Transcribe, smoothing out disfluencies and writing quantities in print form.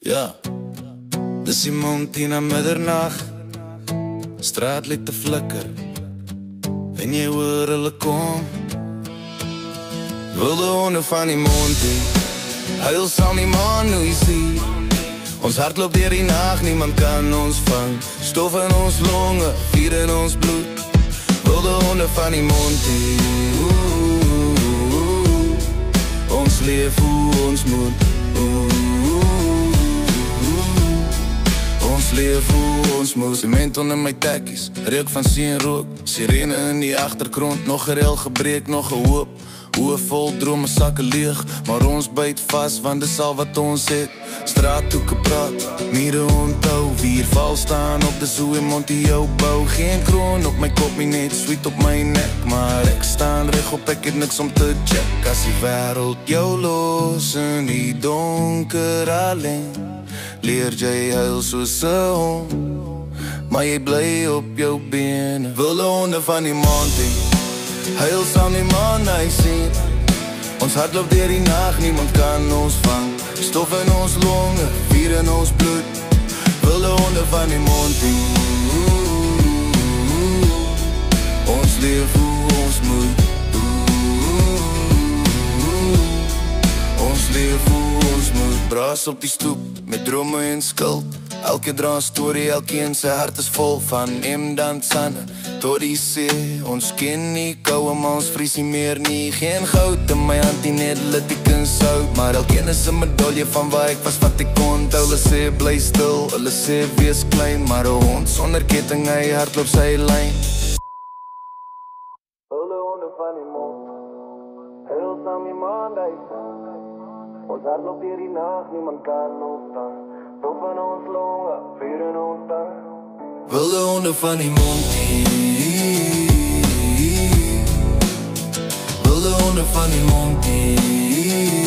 Ja, dis die Monty na middernacht. Straat lyk te flikker en jy hoor hulle kom. Wilde honde van die Monty, huil saam die maan hoe jy sien. Ons hart loop deur die nacht, niemand kan ons vang. Stof in ons longe, vuur in ons bloed. Wilde honde van die Monty, ons leef hoe ons moet. Ons leef hoe ons moet. Cement onder my tekkies, reuk van see en rook. Sirene in die agtergrond, nog 'n rel gebreek, nog 'n hoop. Oë vol drome, sakke leeg, maar ons byt vas, want dis al wat ons het. Straat toe gepraat, mure onthou, wie hier val staan op de zoo en Monty jou bou. Geen kroon op my kop, nie net sweet op my nek, maar ek staan reg op, ek het niks om te check. As die wêreld jou los in die donker alleen, leer jy huil soos 'n hond, maar jy bly op jou bene. Wilde honde van die Monty, huil saam die maan hy sien. Ons hart loop deur die nacht, niemand kan ons vang. Stof in ons longe, vuur in ons bloed. Wilde honde van die Monty, ons leef hoe ons moet. Ons leef hoe ons moet. Braas op die stoep, met drome en skuld. Elke dra 'n storie, elkeen sy hart is vol. Van dan Sanne tot die see. Ons ken nie koue, maar ons vries nie meer nie. Geen goud in my hand, nie net littiek en sout. Maar elkeen is 'n medalje van waar ek was, wat ek onthou. Hulle sê bly stil, hulle sê wees klein, maar 'n hond sonder ketting, hy hardloop sy lyn. Hulle honde van die mond, huil saam die maan hy sien. Ons hardloop deur die nacht, niemand kan ons staan. Stof in ons longe, vuur in ons tang. Wilde honde van die Monty, wilde honde van die Monty.